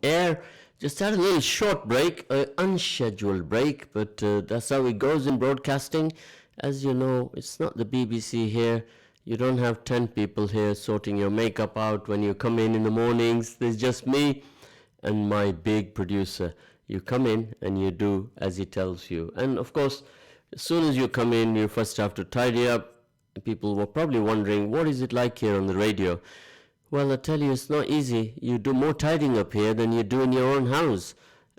air. Just had a little short break, an unscheduled break, but that's how it goes in broadcasting. As you know, it's not the BBC here. You don't have 10 people here sorting your makeup out when you come in the mornings. There's just me and my big producer. You come in and you do as he tells you. And of course, as soon as you come in, you first have to tidy up. People were probably wondering, what is it like here on the radio? Well, I tell you, it's not easy. You do more tidying up here than you do in your own house.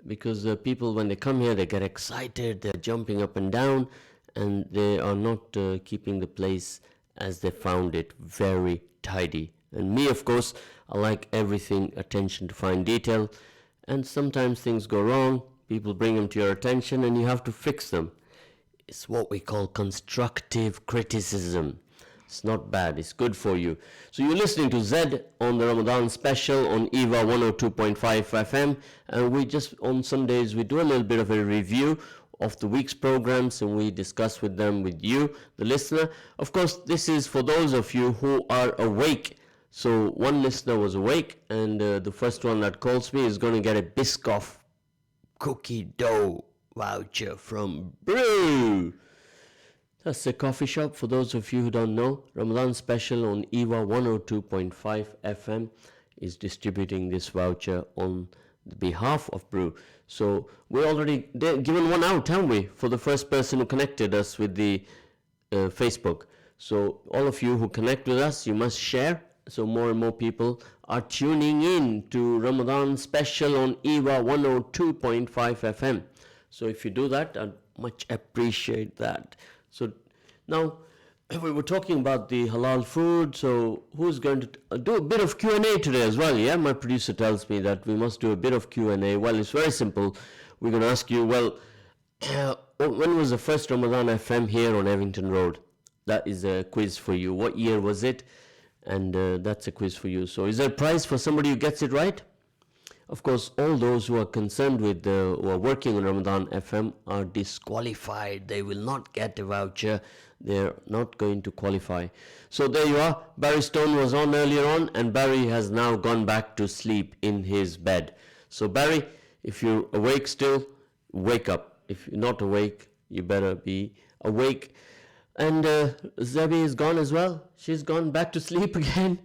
Because people, when they come here, they get excited, they're jumping up and down, and they are not keeping the place as they found it, very tidy. And me, of course, I like everything, attention to fine detail. And sometimes things go wrong, people bring them to your attention, and you have to fix them. It's what we call constructive criticism. It's not bad, it's good for you. So you're listening to Z on the Ramadan special on EAVA 102.5 FM, and we just, on Sundays, we do a little bit of a review of the week's programs, and we discuss with them, with you, the listener. Of course, this is for those of you who are awake. So one listener was awake, and the first one that calls me is going to get a Biscoff cookie dough voucher from Brew. That's a coffee shop, for those of you who don't know. Ramadan special on EAVA 102.5 FM is distributing this voucher on the behalf of Brew. So we're already given one out, haven't we, for the first person who connected us with the Facebook. So all of you who connect with us, you must share. So more and more people are tuning in to Ramadan special on EAVA 102.5 FM. So if you do that, I'd much appreciate that. So now we were talking about the halal food. So who's going to do a bit of Q&A today as well? Yeah, my producer tells me that we must do a bit of Q&A. Well, it's very simple. We're going to ask you, well, when was the first Ramadan FM here on Evington Road? That is a quiz for you. What year was it? And that's a quiz for you. So is there a prize for somebody who gets it right? Of course, all those who are concerned with, who are working on Ramadan FM are disqualified. They will not get a voucher. They're not going to qualify. So there you are. Barry Stone was on earlier on, and Barry has now gone back to sleep in his bed. So Barry, if you're awake still, wake up. If you're not awake, you better be awake. And Zebi is gone as well. She's gone back to sleep again,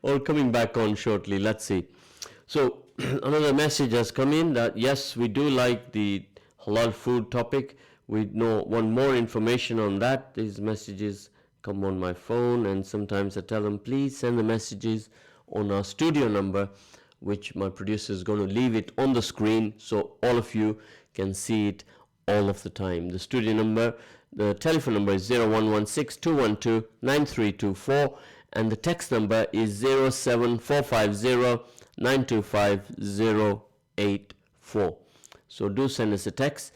or coming back on shortly. Let's see. So another message has come in that yes, we do like the halal food topic. We want more information on that. These messages come on my phone, and sometimes I tell them, please send the messages on our studio number, which my producer is going to leave it on the screen so all of you can see it all of the time. The studio number, the telephone number is 0116-212-9324, and the text number is 07450-925-084. So do send us a text,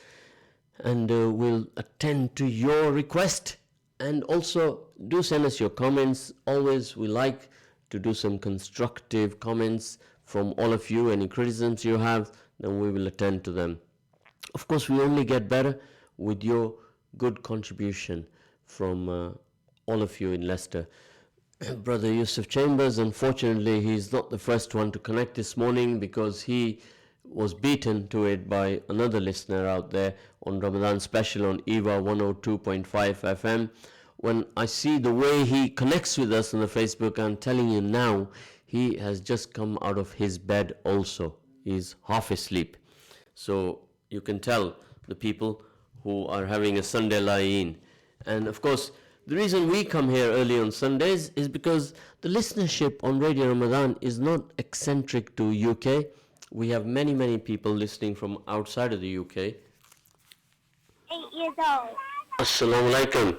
and we'll attend to your request. And also do send us your comments. Always we like to do some constructive comments from all of you. Any criticisms you have, then we will attend to them. Of course, we only get better with your good contribution from all of you in Leicester. Brother Yusuf Chambers, unfortunately, he's not the first one to connect this morning because he was beaten to it by another listener out there on Ramadan special on EAVA 102.5 FM. When I see the way he connects with us on the Facebook, I'm telling you now, he has just come out of his bed also. He's half asleep. So you can tell the people who are having a Sunday lie-in. And of course, the reason we come here early on Sundays is because the listenership on Radio Ramadan is not eccentric to UK. We have many, many people listening from outside of the UK. 8 years old. Assalamu alaikum.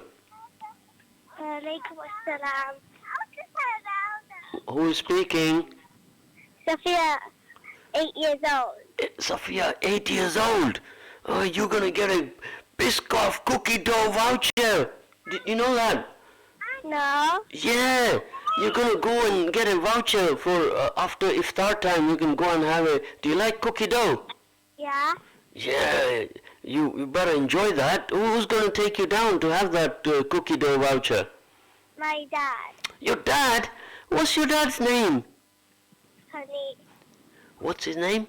Alaikum assalam. Who is speaking? Sophia, 8 years old. Sophia, 8 years old. You're going to get a Biscoff cookie dough voucher. Did you know that? No. Yeah. You're going to go and get a voucher for after iftar time. You can go and have a... Do you like cookie dough? Yeah. Yeah. You better enjoy that. Who's going to take you down to have that cookie dough voucher? My dad. Your dad? What's your dad's name? Honey. What's his name?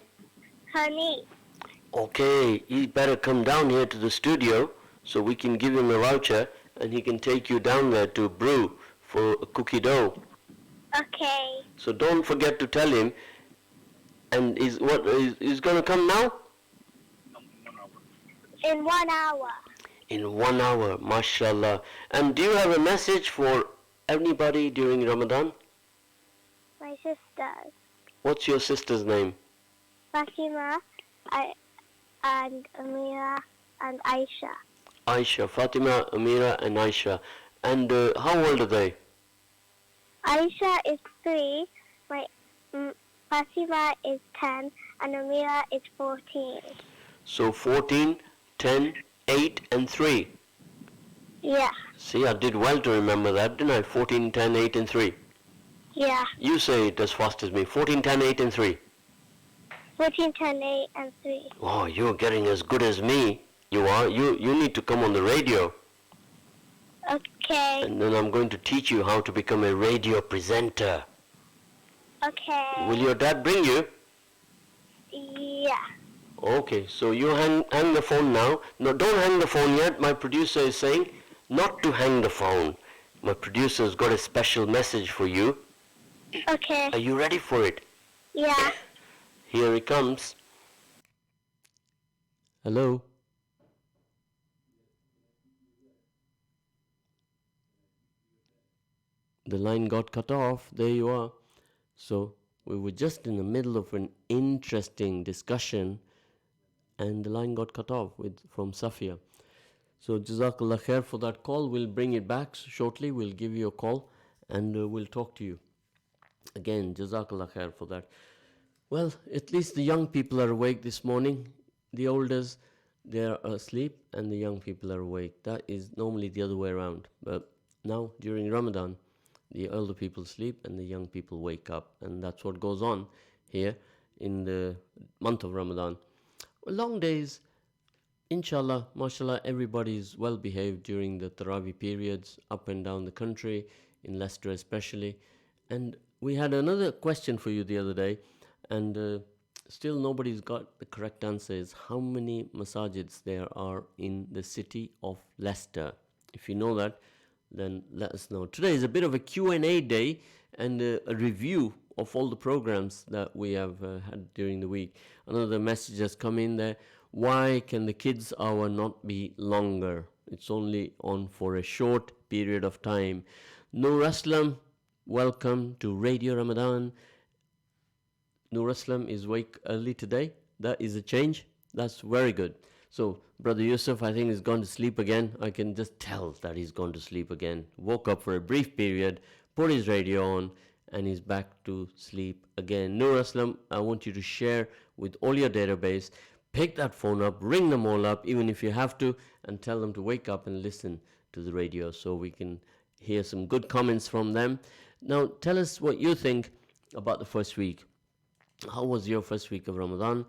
her niece. Okay, he better come down here to the studio so we can give him a voucher and he can take you down there to brew for a cookie dough. Okay. So don't forget to tell him. And he's gonna come now? In 1 hour. In 1 hour, mashallah. And do you have a message for anybody during Ramadan? My sisters. What's your sister's name? Fatima and Amira and Aisha. Aisha, Fatima, Amira, and Aisha. And how old are they? Aisha is 3. Fatima is 10. And Amira is 14. So 14, 10, 8, and 3. Yeah. See, I did well to remember that, didn't I? 14, 10, 8, and 3. Yeah. You say it as fast as me. 14, 10, 8, and 3. 14, 10, 8, and 3. Oh, you're getting as good as me. You are. You need to come on the radio. Okay. And then I'm going to teach you how to become a radio presenter. Okay. Will your dad bring you? Yeah. Okay, so you hang the phone now. No, don't hang the phone yet. My producer is saying not to hang the phone. My producer's got a special message for you. Okay. Are you ready for it? Yeah. Here it comes. Hello? The line got cut off. There you are. So we were just in the middle of an interesting discussion and the line got cut off from Safia. So Jazakallah khair for that call. We'll bring it back shortly. We'll give you a call and we'll talk to you. Again, Jazakallah khair for that. Well, at least the young people are awake this morning. The elders, they're asleep and the young people are awake. That is normally the other way around. But now, during Ramadan, the elder people sleep and the young people wake up. And that's what goes on here in the month of Ramadan. Long days, inshallah, mashallah, everybody is well behaved during the Taraweeh periods up and down the country, in Leicester especially. And we had another question for you the other day, and still nobody's got the correct answer is how many masajids there are in the city of Leicester. If you know that, then let us know. Today is a bit of a Q&A day and a review of all the programs that we have had during the week. Another message has come in there. Why can the kids hour not be longer? It's only on for a short period of time. Nur Aslam, welcome to Radio Ramadan. Nur Aslam is awake early today. That is a change. That's very good. So, Brother Yusuf, I think, has gone to sleep again. I can just tell that he's gone to sleep again. Woke up for a brief period, put his radio on, and he's back to sleep again. Nur Aslam, I want you to share with all your database. Pick that phone up, ring them all up, even if you have to, and tell them to wake up and listen to the radio so we can hear some good comments from them. Now, tell us what you think about the first week. How was your first week of Ramadan?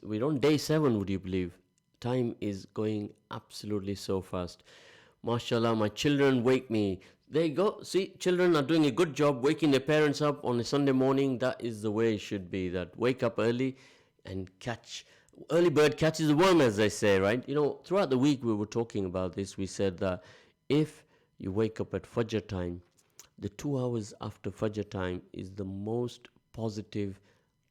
We're on day 7, would you believe? Time is going absolutely so fast. MashaAllah, my children wake me. There you go. See, children are doing a good job waking their parents up on a Sunday morning. That is the way it should be. That wake up early and early bird catches the worm, as they say, right? You know, throughout the week we were talking about this. We said that if you wake up at Fajr time, the 2 hours after Fajr time is the most positive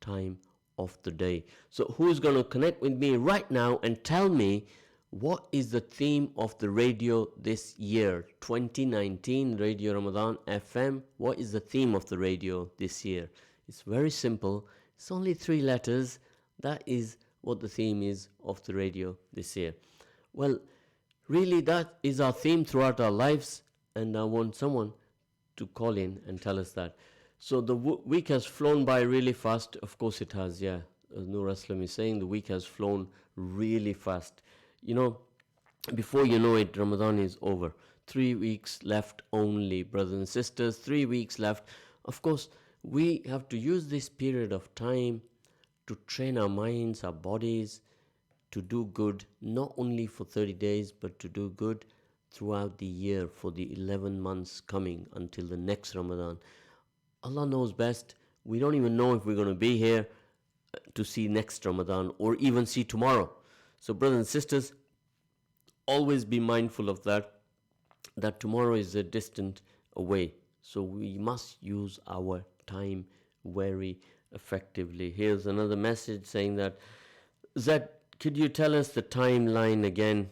time of the day. So who's going to connect with me right now and tell me what is the theme of the radio this year, 2019 Radio Ramadan FM? What is the theme of the radio this year? It's very simple. It's only 3 letters. That is what the theme is of the radio this year. Well, really, that is our theme throughout our lives, and I want someone to call in and tell us that. So the week has flown by really fast. Of course it has, yeah. As Nur Aslam is saying, the week has flown really fast. You know, before you know it, Ramadan is over. 3 weeks left only, brothers and sisters. 3 weeks left. Of course, we have to use this period of time to train our minds, our bodies, to do good, not only for 30 days, but to do good throughout the year for the 11 months coming until the next Ramadan. Allah knows best. We don't even know if we're going to be here to see next Ramadan or even see tomorrow. So, brothers and sisters, always be mindful of that tomorrow is a distant away. So we must use our time very effectively. Here's another message saying that, Zed, could you tell us the timeline again?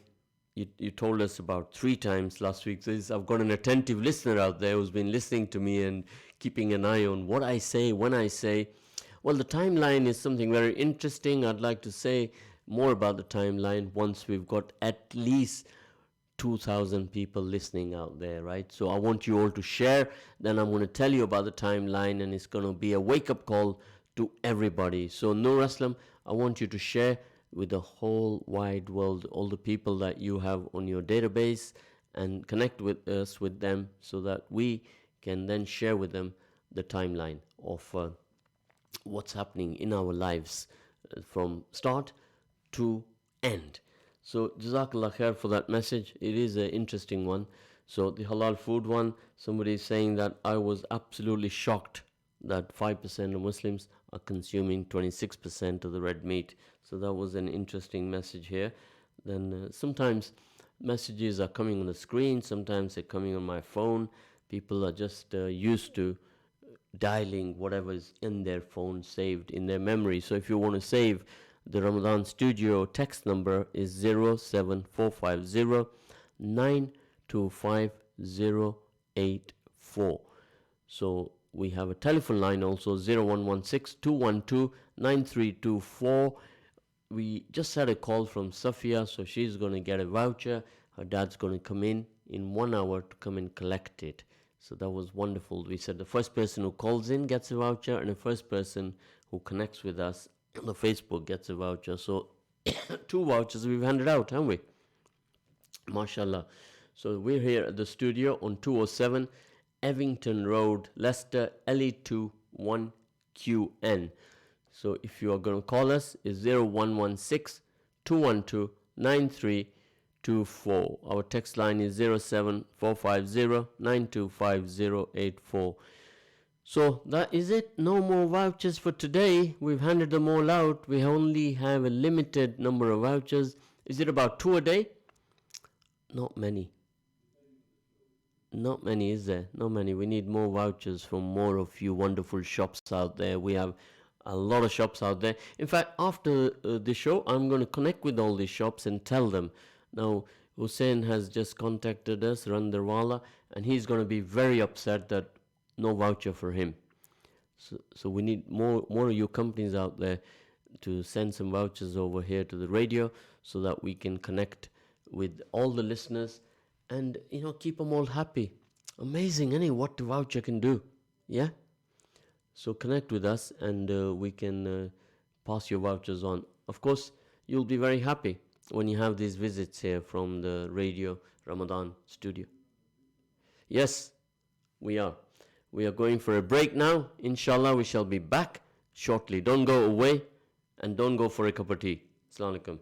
You told us about 3 times last week. So I've got an attentive listener out there who's been listening to me and keeping an eye on what I say when I say. Well, the timeline is something very interesting. I'd like to say more about the timeline once we've got at least 2,000 people listening out there, right? So I want you all to share. Then I'm going to tell you about the timeline, and it's going to be a wake up call to everybody. So, Nur Aslam, I want you to share with the whole wide world, all the people that you have on your database, and connect with us with them so that we can then share with them the timeline of what's happening in our lives from start to end. So Jazakallah khair for that message. It is an interesting one. So the halal food one, somebody is saying that I was absolutely shocked that 5% of Muslims are consuming 26% of the red meat. So that was an interesting message here. Then sometimes messages are coming on the screen, sometimes they're coming on my phone. People are just used to dialing whatever's in their phone saved in their memory. So if you want to save the Ramadan Studio text number is 07450 925084. So we have a telephone line also 0116 212 9324. We just had a call from Safia, so she's going to get a voucher. Her dad's going to come in 1 hour to come and collect it. So that was wonderful. We said the first person who calls in gets a voucher, and the first person who connects with us on the Facebook gets a voucher. So 2 vouchers we've handed out, haven't we? MashaAllah. So we're here at the studio on 207 Evington Road, Leicester, LE2 1QN. So if you are going to call us, it's 0116 212 9324. Our text line is 07450 925084. So that is it. No more vouchers for today. We've handed them all out. We only have a limited number of vouchers. Is it about 2 a day? Not many. Not many, is there? Not many. We need more vouchers from more of you wonderful shops out there. We have a lot of shops out there. In fact, after the show, I'm going to connect with all these shops and tell them. Now, Hussein has just contacted us, Randarwala, and he's going to be very upset that no voucher for him. So we need more of you companies out there to send some vouchers over here to the radio so that we can connect with all the listeners and keep them all happy. Amazing, what the voucher can do. Yeah. So connect with us and we can pass your vouchers on. Of course, you'll be very happy when you have these visits here from the Radio Ramadan studio. Yes, we are. We are going for a break now. Inshallah, we shall be back shortly. Don't go away and don't go for a cup of tea. Assalamu alaikum.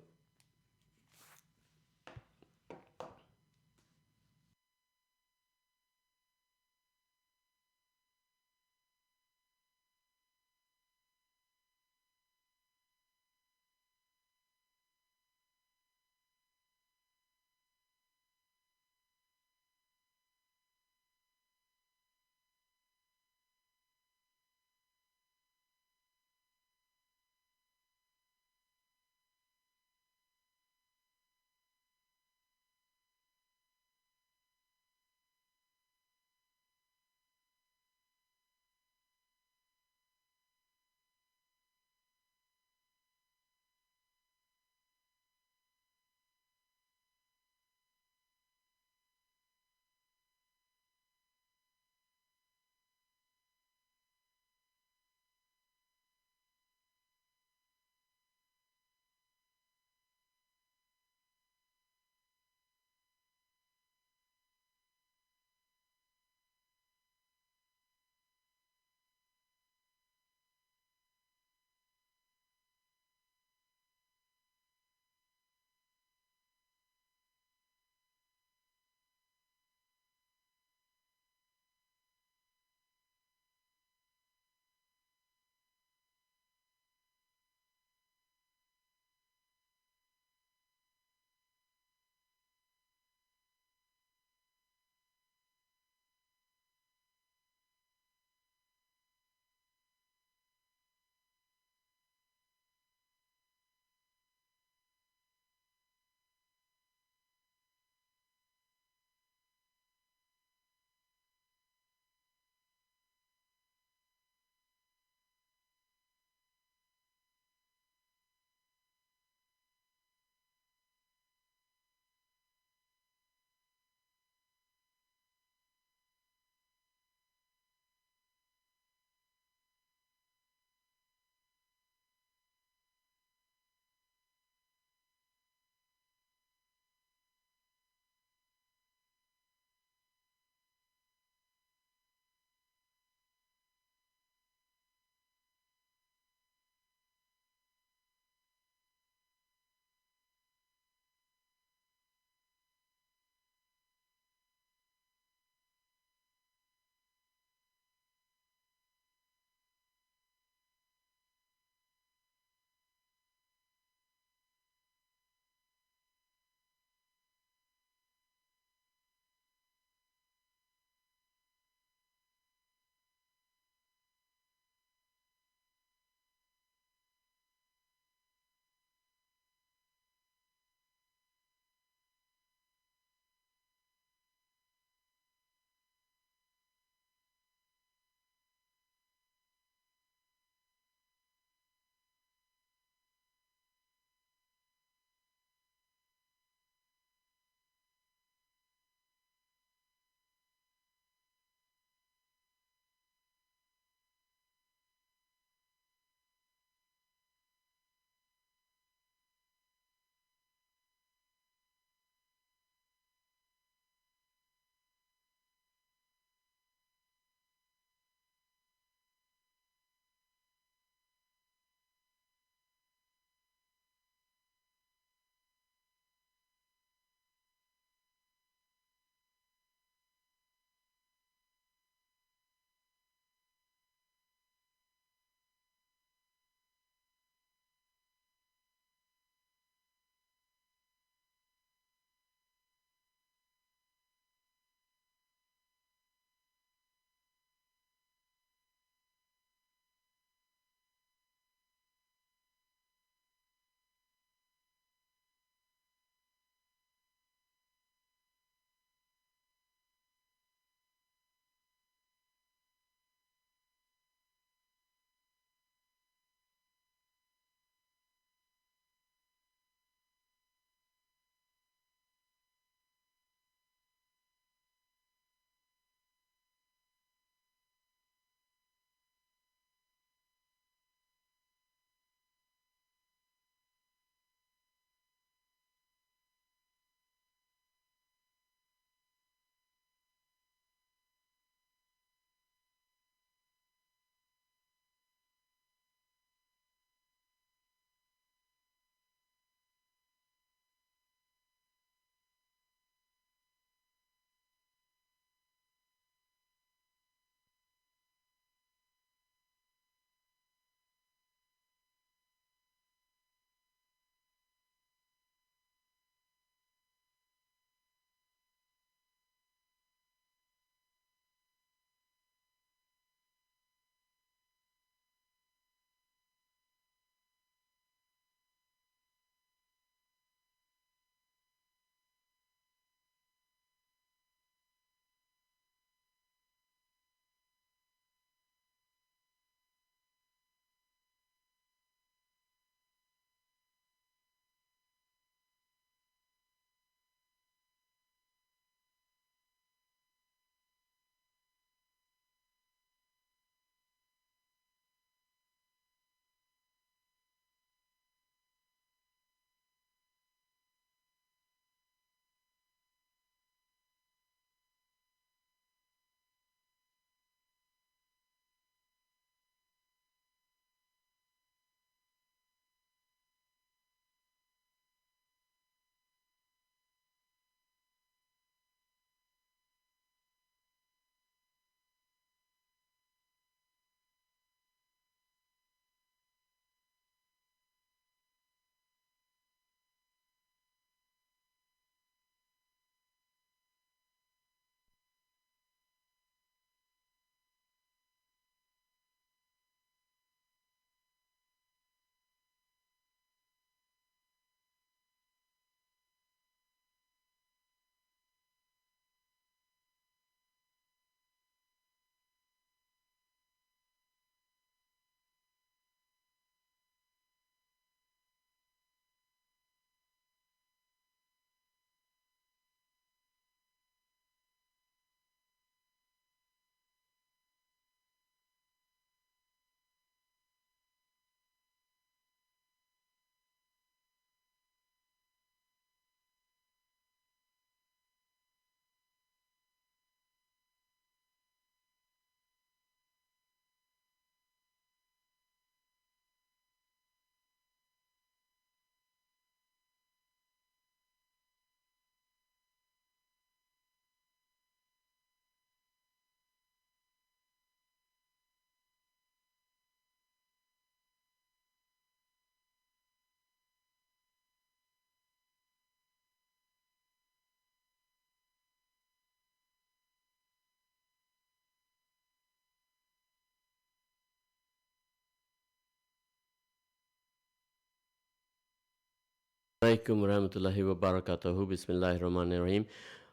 Alaikum warahmatullahi wabarakatuh. Bismillahir Rahmanir Rahim.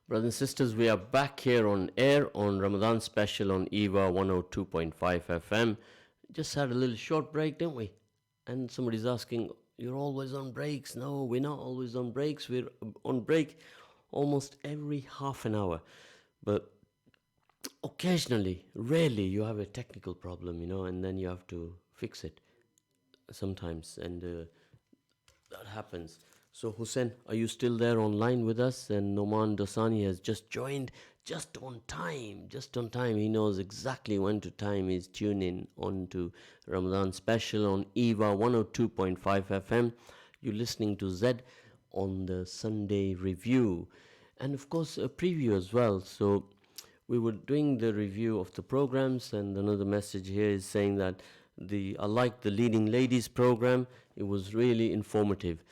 Brothers and sisters, we are back here on air on Ramadan special on EAVA 102.5 FM. Just had a little short break, didn't we? And somebody's asking, you're always on breaks. No, we're not always on breaks. We're on break almost every half an hour. But occasionally, rarely, you have a technical problem, and then you have to fix it sometimes. And that happens. So, Hussein, are you still there online with us? And Noman Dosani has just joined just on time. Just on time. He knows exactly when to time. He's tuned in on to Ramadan special on EVA 102.5 FM. You're listening to Zed on the Sunday review. And of course, a preview as well. So, we were doing the review of the programs, and another message here is saying that I like the Leading Ladies program. It was really informative.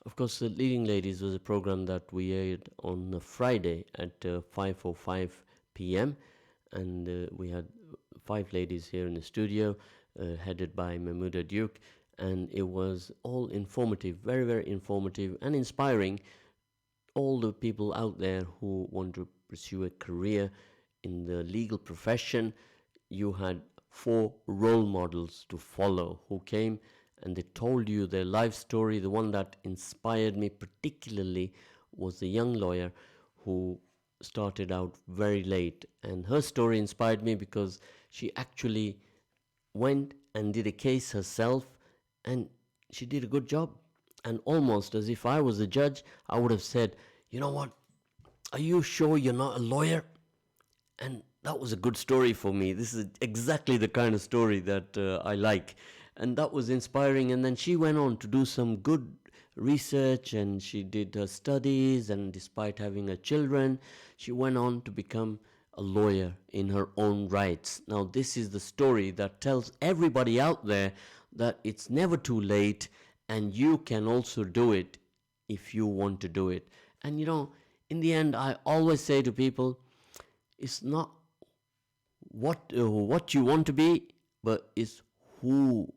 Of course, the Leading Ladies was a program that we aired on a Friday at 5:05 p.m. And we had 5 ladies here in the studio, headed by Mahmouda Duke, and it was all informative, very, very informative and inspiring. All the people out there who want to pursue a career in the legal profession, you had 4 role models to follow who came and they told you their life story. The one that inspired me particularly was the young lawyer who started out very late, and her story inspired me because she actually went and did a case herself, and she did a good job. And almost as if I was the judge, I would have said, you know what, are you sure you're not a lawyer? And that was a good story for me. This is exactly the kind of story that I like. And that was inspiring. And then she went on to do some good research, and she did her studies, and despite having her children, she went on to become a lawyer in her own rights. Now, this is the story that tells everybody out there that it's never too late, and you can also do it if you want to do it. And in the end, I always say to people, it's not what you want to be, but it's who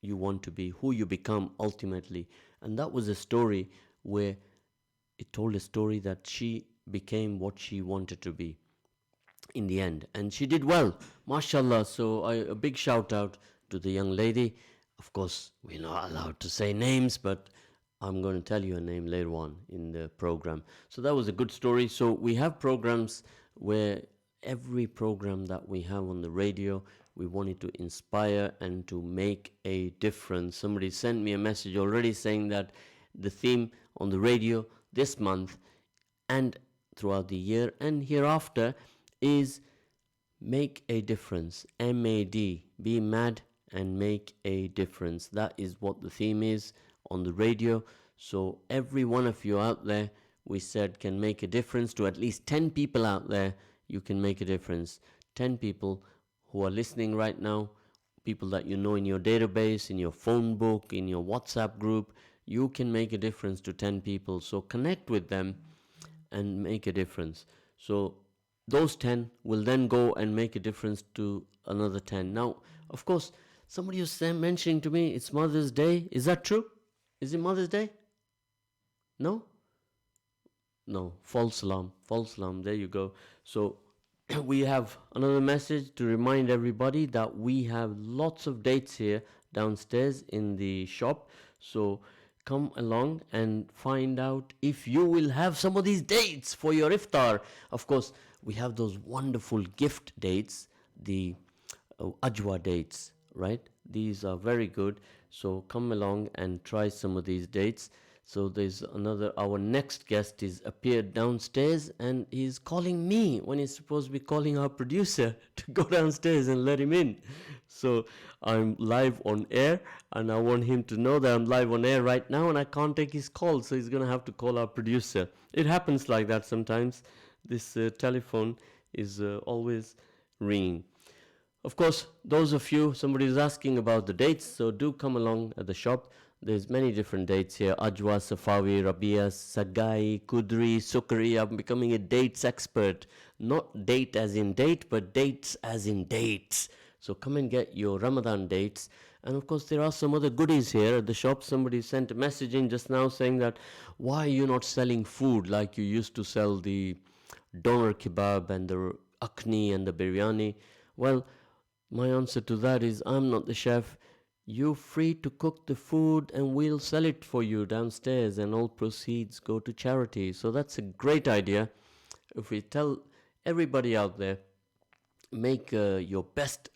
you want to be, who you become ultimately. And that was a story where it told a story that she became what she wanted to be in the end, and she did well, mashallah. So a big shout out to the young lady. Of course, we're not allowed to say names, but I'm going to tell you a name later on in the program. So that was a good story. So we have programs where every program that we have on the radio, we wanted to inspire and to make a difference. Somebody sent me a message already saying that the theme on the radio this month and throughout the year and hereafter is make a difference. MAD, be mad and make a difference. That is what the theme is on the radio. So every one of you out there, we said, can make a difference to at least 10 people out there. You can make a difference. 10 people who are listening right now, people that you know in your database, in your phone book, in your WhatsApp group, you can make a difference to 10 people. So connect with them and make a difference. So those 10 will then go and make a difference to another 10. Now, of course, somebody was mentioning to me, it's Mother's Day. Is that true? Is it Mother's Day? No? No, false alarm, there you go. So we have another message to remind everybody that we have lots of dates here downstairs in the shop. So come along and find out if you will have some of these dates for your iftar. Of course, we have those wonderful gift dates, the ajwa dates, right? These are very good. So come along and try some of these dates. So there's our next guest is appeared downstairs, and he's calling me when he's supposed to be calling our producer to go downstairs and let him in. So I'm live on air, and I want him to know that I'm live on air right now, and I can't take his call, so he's going to have to call our producer. It happens like that sometimes. This telephone is always ringing. Of course, those of you, somebody is asking about the dates, so do come along at the shop. There's many different dates here. Ajwa, Safawi, Rabia, Sagai, Kudri, Sukri. I'm becoming a dates expert. Not date as in date, but dates as in dates. So come and get your Ramadan dates. And of course, there are some other goodies here at the shop. Somebody sent a message in just now saying that why are you not selling food like you used to sell the doner kebab and the akhni and the biryani? Well, my answer to that is I'm not the chef. You're free to cook the food and we'll sell it for you downstairs and all proceeds go to charity. So that's a great idea. If we tell everybody out there, make your best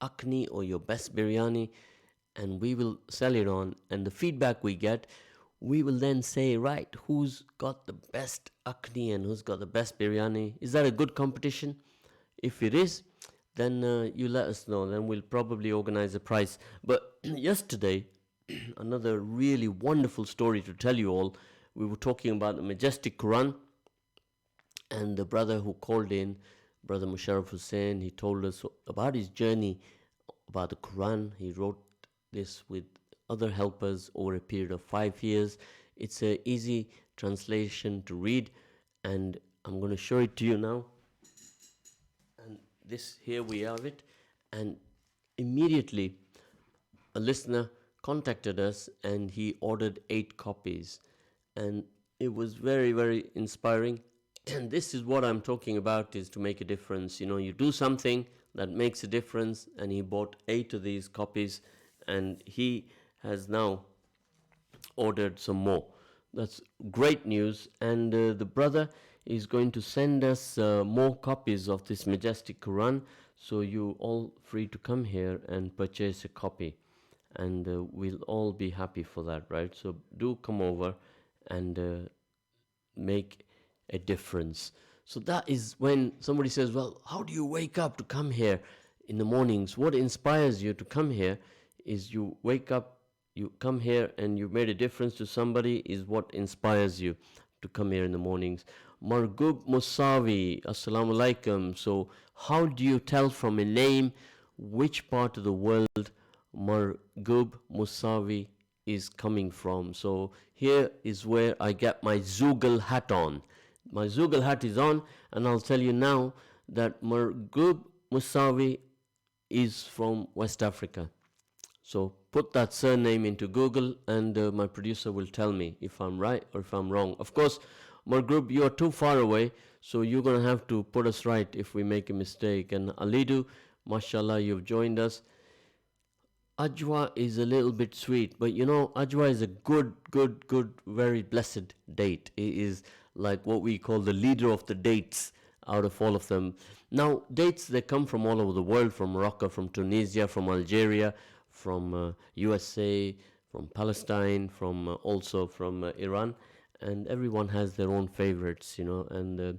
akhni or your best biryani and we will sell it on, and the feedback we get, we will then say, right, who's got the best akhni and who's got the best biryani. Is that a good competition? If it is, then you let us know, then we'll probably organize a prize. But yesterday, another really wonderful story to tell you all. We were talking about the majestic Quran, and the brother who called in, Brother Musharraf Hussain, he told us about his journey about the Quran. He wrote this with other helpers over a period of 5 years. It's an easy translation to read, and I'm going to show it to you now. And this, here we have it. And immediately a listener contacted us and he ordered 8 copies. And it was very, very inspiring. And this is what I'm talking about, is to make a difference. You know, you do something that makes a difference, and he bought 8 of these copies, and he has now ordered some more. That's great news, and the brother is going to send us more copies of this majestic Quran, so you all free to come here and purchase a copy, and we'll all be happy for that, right? So do come over and make a difference. So that is when somebody says, well, how do you wake up to come here in the mornings? What inspires you to come here is you wake up, you come here and you made a difference to somebody, is what inspires you to come here in the mornings. Margub Musawi, Assalamu alaikum. So how do you tell from a name which part of the world Margub Musawi is coming from? So here is where I get my Zoogle hat on. My Zoogle hat is on, and I'll tell you now that Margub Musawi is from West Africa. So put that surname into Google, and my producer will tell me if I'm right or if I'm wrong. Of course, Margub, you are too far away, so you're going to have to put us right if we make a mistake. And Alidu, mashallah, you've joined us. Ajwa is a little bit sweet, but you know, Ajwa is a good, very blessed date. It is like what we call the leader of the dates out of all of them. Now, dates, they come from all over the world, from Morocco, from Tunisia, from Algeria, from USA, from Palestine, from also from Iran, and everyone has their own favorites, you know, and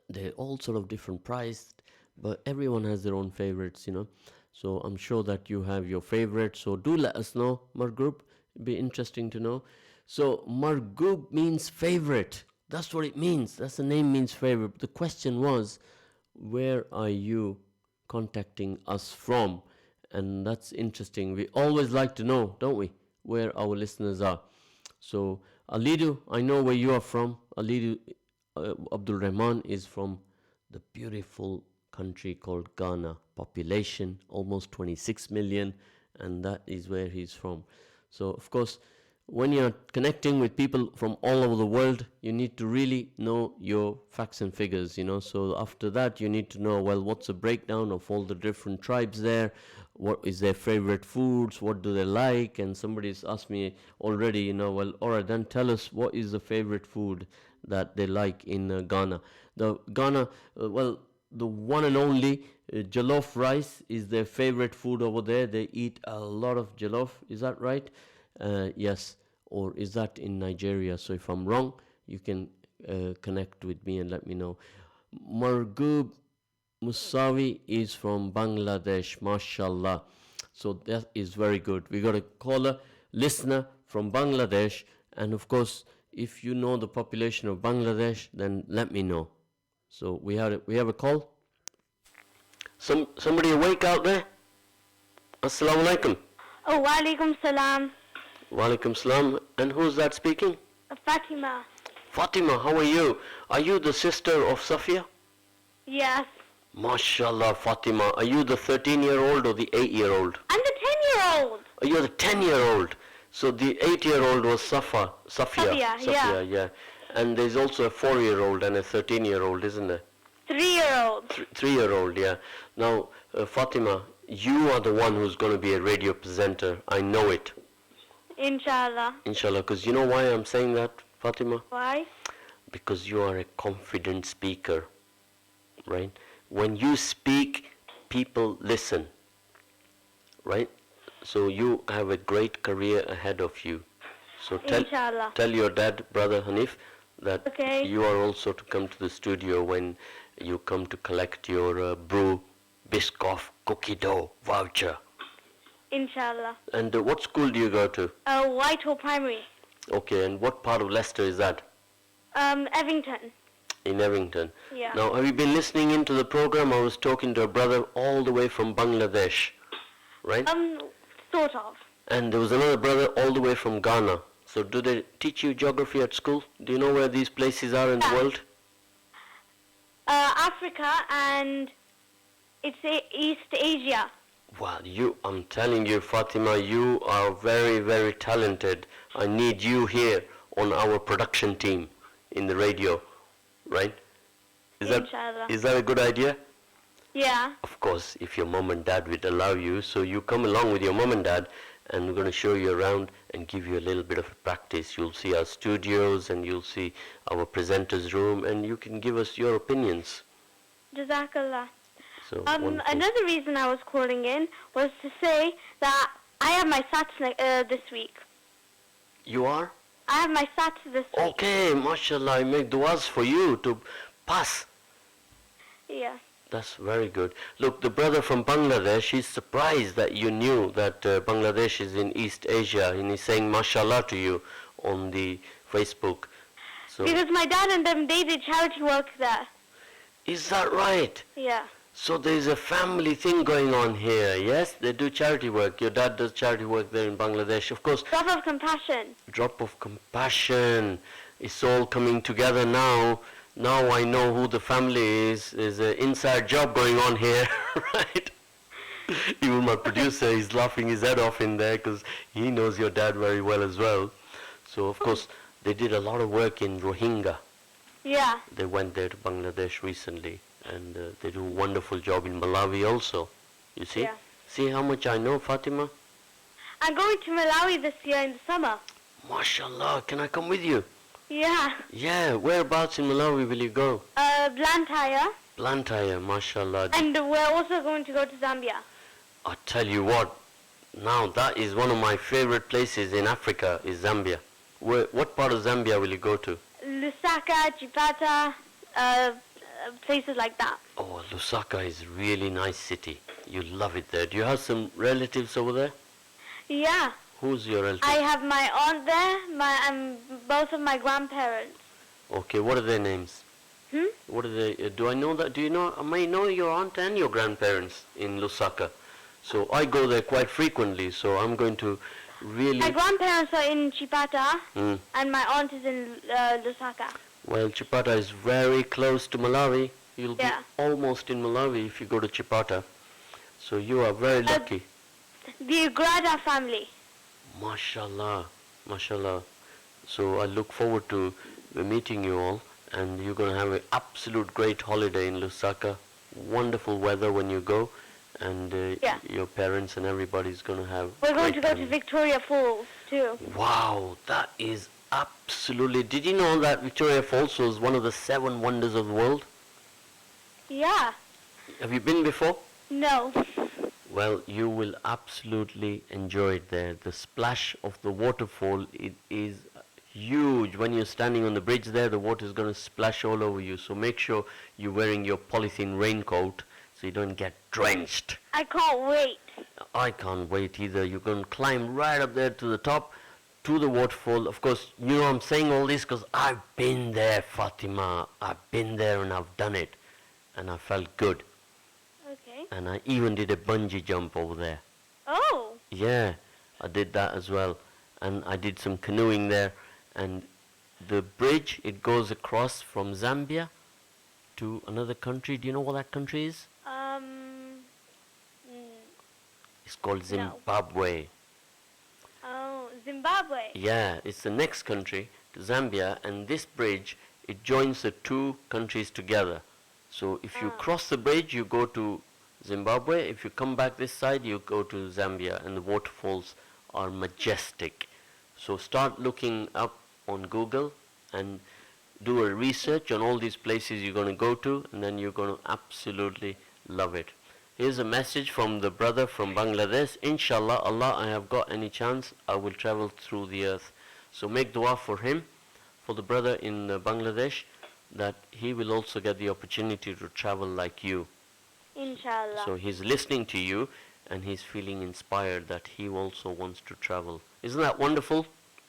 they're all sort of different priced, but everyone has their own favorites, you know. So I'm sure that you have your favorites. So do let us know, Margub. It'd be interesting to know. So Margub means favorite. That's what it means. That's the name, means favorite. The question was, where are you contacting us from? And that's interesting. We always like to know, don't we, where our listeners are. So Alidu, I know where you are from. Alidu Abdul Rahman is from the beautiful country called Ghana. Population almost 26 million, and that is where he's from. So of course, when you're connecting with people from all over the world, you need to really know your facts and figures, you know. So after that, you need to know, well, what's the breakdown of all the different tribes there? What is their favorite foods? What do they like? And somebody's asked me already, you know, well, all right, then tell us what is the favorite food that they like in Ghana. The Ghana, well, the one and only jollof rice is their favorite food over there. They eat a lot of jollof. Is that right? Yes. Or is that in Nigeria? So if I'm wrong, you can connect with me and let me know. Margub Musawi is from Bangladesh. MashaAllah. So that is very good. We got a caller, listener from Bangladesh. And of course, if you know the population of Bangladesh, then let me know. So we have a call. Somebody awake out there? Assalamu alaikum. Oh, wa alaikum salam. Wa alaikum salam. And who's that speaking? Fatima. Fatima, how are you? Are you the sister of Safia? Yes. MashaAllah, Fatima. Are you the 13-year-old or the 8-year-old? I'm the 10-year-old. Oh, you're the 10-year-old. So the 8-year-old was Safia. Safia, Yeah. And there's also a 4-year-old and a 13-year-old, isn't there? 3-year-old. 3-year-old, yeah. Now, Fatima, you are the one who's going to be a radio presenter. I know it. Inshallah. Inshallah, because you know why I'm saying that, Fatima? Why? Because you are a confident speaker, right? When you speak, people listen, right? So you have a great career ahead of you. So Inshallah. tell your dad, brother Hanif, that Okay. you are also to come to the studio when you come to collect your brew, Biscoff, cookie dough voucher. Inshallah. And what school do you go to? Whitehall Primary. Okay, and what part of Leicester is that? Evington. In Evington. Yeah. Now, have you been listening into the program? I was talking to a brother all the way from Bangladesh, right? Sort of. And there was another brother all the way from Ghana. So do they teach you geography at school? Do you know where these places are in the world? Africa and it's East Asia. Wow, I'm telling you, Fatima, you are very, very talented. I need you here on our production team in the radio, right? Inshallah. Is that a good idea? Yeah. Of course, if your mom and dad would allow you. So you come along with your mom and dad, and we're going to show you around and give you a little bit of practice. You'll see our studios and you'll see our presenter's room, and you can give us your opinions. Jazakallah. So another reason I was calling in was to say that I have my SATs this week. You are? I have my SATs this week. Okay, mashallah, I make du'as for you to pass. Yeah. That's very good. Look, the brother from Bangladesh, he's surprised that you knew that Bangladesh is in East Asia, and he's saying mashallah to you on the Facebook. So, because my dad and them, they did charity work there. Is that right? Yeah. So there's a family thing going on here, yes? They do charity work. Your dad does charity work there in Bangladesh. Of course. Drop of compassion. Drop of compassion. It's all coming together now. Now I know who the family is. There's an inside job going on here, right? Even my producer is laughing his head off in there because he knows your dad very well as well. So, of course, they did a lot of work in Rohingya. Yeah. They went there to Bangladesh recently, and they do a wonderful job in Malawi also. You see? Yeah. See how much I know, Fatima? I'm going to Malawi this year in the summer. MashaAllah, can I come with you? Yeah. Yeah, whereabouts in Malawi will you go? Blantyre. Blantyre, mashallah. And we're also going to go to Zambia. I tell you what, now that is one of my favorite places in Africa, is Zambia. What part of Zambia will you go to? Lusaka, Chipata, places like that. Oh, Lusaka is a really nice city. You love it there. Do you have some relatives over there? Yeah. Who's your relative? I have my aunt there, and both of my grandparents. Okay, what are their names? What are they? Do I know that? Do you know? I may know your aunt and your grandparents in Lusaka. So I go there quite frequently. So I'm going to really. My grandparents are in Chipata, and my aunt is in Lusaka. Well, Chipata is very close to Malawi. You'll Yeah. be almost in Malawi if you go to Chipata. So you are very lucky. The Grada family. Mashallah, mashallah. So I look forward to meeting you all, and you're going to have an absolute great holiday in Lusaka. Wonderful weather when you go, and your parents and everybody's going to have. We're going to go time. to Victoria Falls too. Wow, that is absolutely. Did you know that Victoria Falls was one of the 7 wonders of the world? Yeah. Have you been before? No. Well, you will absolutely enjoy it there. The splash of the waterfall, it is huge. When you're standing on the bridge there, the water is going to splash all over you. So make sure you're wearing your polythene raincoat so you don't get drenched. I can't wait. I can't wait either. You're going to climb right up there to the top, to the waterfall. Of course, you know I'm saying all this because I've been there, Fatima. I've been there and I've done it. And I felt good. Okay. And I even did a bungee jump over there. Oh. Yeah, I did that as well. And I did some canoeing there. And the bridge, it goes across from Zambia to another country. Do you know what that country is? It's called No. Zimbabwe. Oh, Zimbabwe. Yeah, it's the next country to Zambia, and this bridge, it joins the two countries together. So if you cross the bridge, you go to Zimbabwe. If you come back this side, you go to Zambia, and the waterfalls are majestic. So start looking up on Google and do a research on all these places you're going to go to, and then you're going to absolutely love it. Here's a message from the brother from Bangladesh. Inshallah, Allah, I have got any chance, I will travel through the earth. So make dua for him, for the brother in Bangladesh, that he will also get the opportunity to travel like you. Inshallah. So he's listening to you, and he's feeling inspired that he also wants to travel. Isn't that wonderful?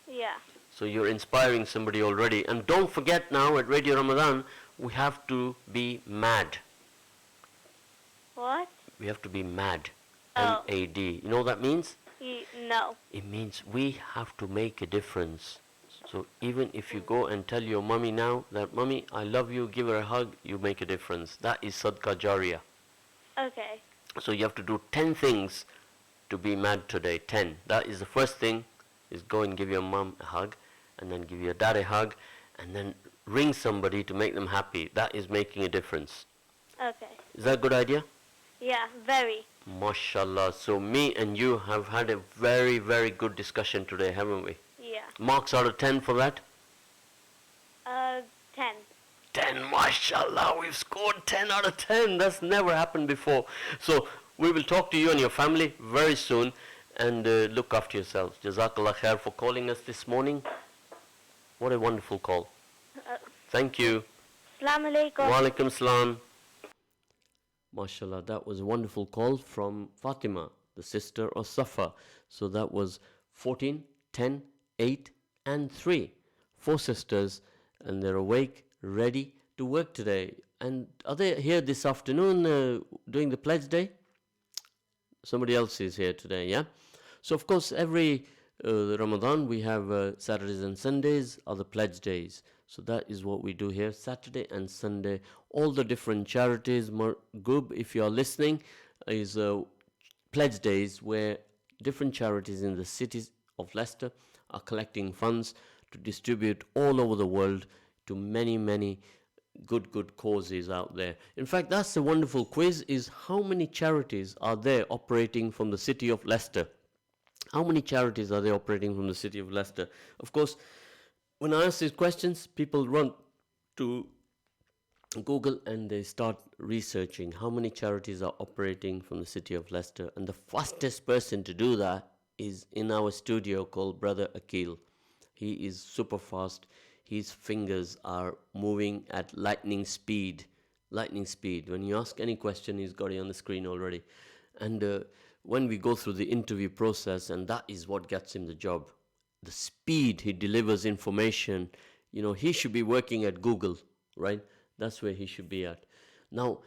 Yeah. So you're inspiring somebody already. And don't forget now at Radio Ramadan, we have to be mad. What? We have to be mad. Oh. M-A-D. You know what that means? No. It means we have to make a difference. So even if you go and tell your mummy now that, Mummy, I love you, give her a hug, you make a difference. That is Sadqa Jariyah. Okay. So you have to do 10 things to be mad today. 10. That is the first thing, is go and give your mum a hug, and then give your dad a hug, and then ring somebody to make them happy. That is making a difference. Okay. Is that a good idea? Yeah, very. MashaAllah. So me and you have had a very, very good discussion today, haven't we? Yeah. Marks out of 10 for that? 10. 10, MashaAllah. We've scored 10 out of 10. That's never happened before. So we will talk to you and your family very soon, and look after yourselves. Jazakallah khair for calling us this morning. What a wonderful call. Thank you. Assalamu alaikum. Wa alaikum salam. MashaAllah, that was a wonderful call from Fatima, the sister of Safa. So that was 14, 10, 8, and 3. 4 sisters, and they're awake, ready to work today. And are they here this afternoon doing the pledge day? Somebody else is here today, yeah? So of course, every Ramadan, we have Saturdays and Sundays are the pledge days. So that is what we do here, Saturday and Sunday. All the different charities, Margub, if you are listening, is pledge days where different charities in the cities of Leicester are collecting funds to distribute all over the world to many, many good causes out there. In fact, that's the wonderful quiz, is how many charities are there operating from the city of Leicester? How many charities are there operating from the city of Leicester? Of course, when I ask these questions, people run to Google and they start researching how many charities are operating from the city of Leicester. And the fastest person to do that is in our studio called Brother Akil. He is super fast. His fingers are moving at lightning speed. Lightning speed. When you ask any question, he's got it on the screen already. And when we go through the interview process, and that is what gets him the job, the speed he delivers information, you know, he should be working at Google, right? That's where he should be at. Now,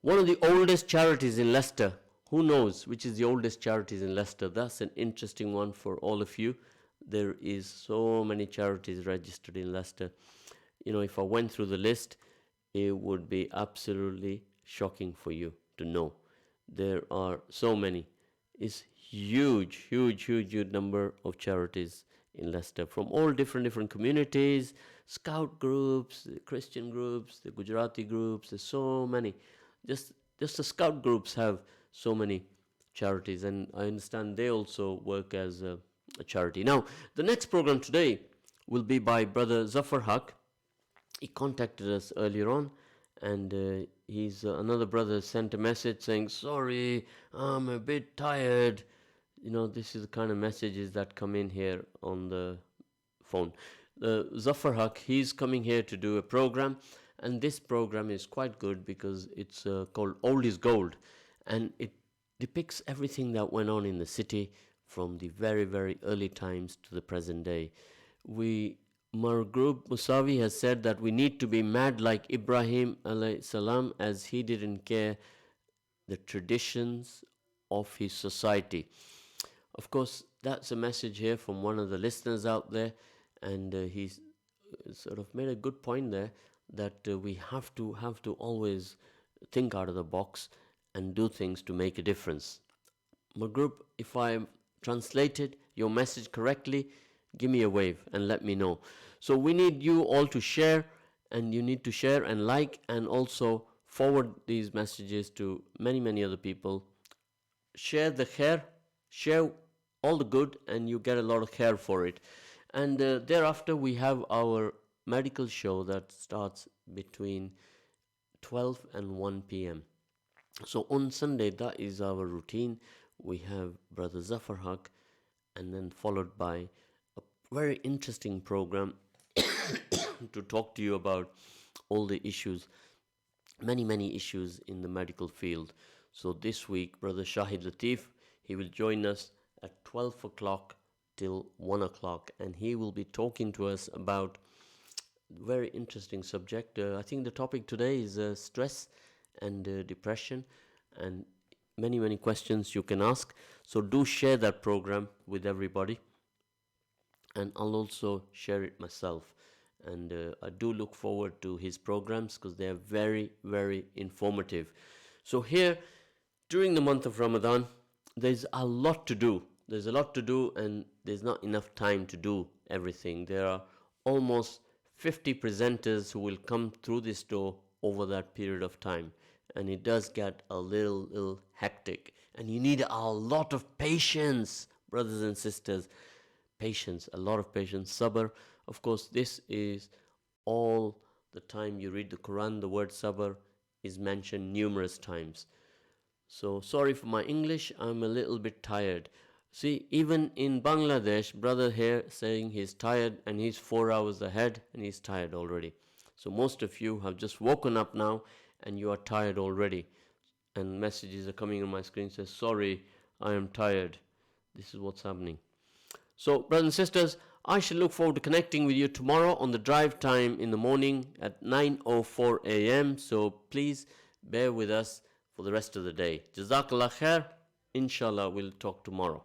one of the oldest charities in Leicester, who knows which is the oldest charities in Leicester? That's an interesting one for all of you. There is so many charities registered in Leicester. You know, if I went through the list, it would be absolutely shocking for you to know. There are so many. It's huge number of charities in Leicester from all different communities, scout groups, the Christian groups, the Gujarati groups. There's so many. Just the scout groups have so many charities, and I understand they also work as a charity. Now, the next program today will be by Brother Zafar Haq. He contacted us earlier on, and he's another brother sent a message saying, sorry, I'm a bit tired. You know, this is the kind of messages that come in here on the phone. Zafar Haq, he's coming here to do a program, and this program is quite good because it's called Old is Gold, and it depicts everything that went on in the city from the very early times to the present day. Margroup Musawi has said that we need to be mad like Ibrahim alayhi salam, as he didn't care the traditions of his society. Of course, that's a message here from one of the listeners out there, and he's sort of made a good point there that we have to always think out of the box and do things to make a difference. My group, if I translated your message correctly, give me a wave and let me know. So we need you all to share, and you need to share and like, and also forward these messages to many other people. Share the khair, share all the good, and you get a lot of khair for it. And thereafter we have our medical show that starts between 12 and 1 p.m. So on Sunday, that is our routine. We have Brother Zafar Haq, and then followed by a very interesting program to talk to you about all the issues, many issues in the medical field. So this week, Brother Shahid Latif, he will join us at 12 o'clock till 1 o'clock, and he will be talking to us about very interesting subject. I think the topic today is stress and depression, and many questions you can ask. So do share that program with everybody, and I'll also share it myself. And I do look forward to his programs because they are very informative. So here, during the month of Ramadan, there's a lot to do. There's a lot to do, and there's not enough time to do everything. There are almost 50 presenters who will come through this door over that period of time, and it does get a little hectic, and you need a lot of patience, brothers and sisters. Patience, a lot of patience. Sabr, of course, this is all the time you read the Quran. The word sabr is mentioned numerous times. So sorry for my English, I'm a little bit tired. See, even in Bangladesh, brother here saying he's tired, and he's 4 hours ahead and he's tired already. So most of you have just woken up now and you are tired already. And messages are coming on my screen says, sorry, I am tired. This is what's happening. So brothers and sisters, I shall look forward to connecting with you tomorrow on the drive time in the morning at 9:04 a.m. So please bear with us for the rest of the day. Jazakallah khair. Inshallah, we'll talk tomorrow.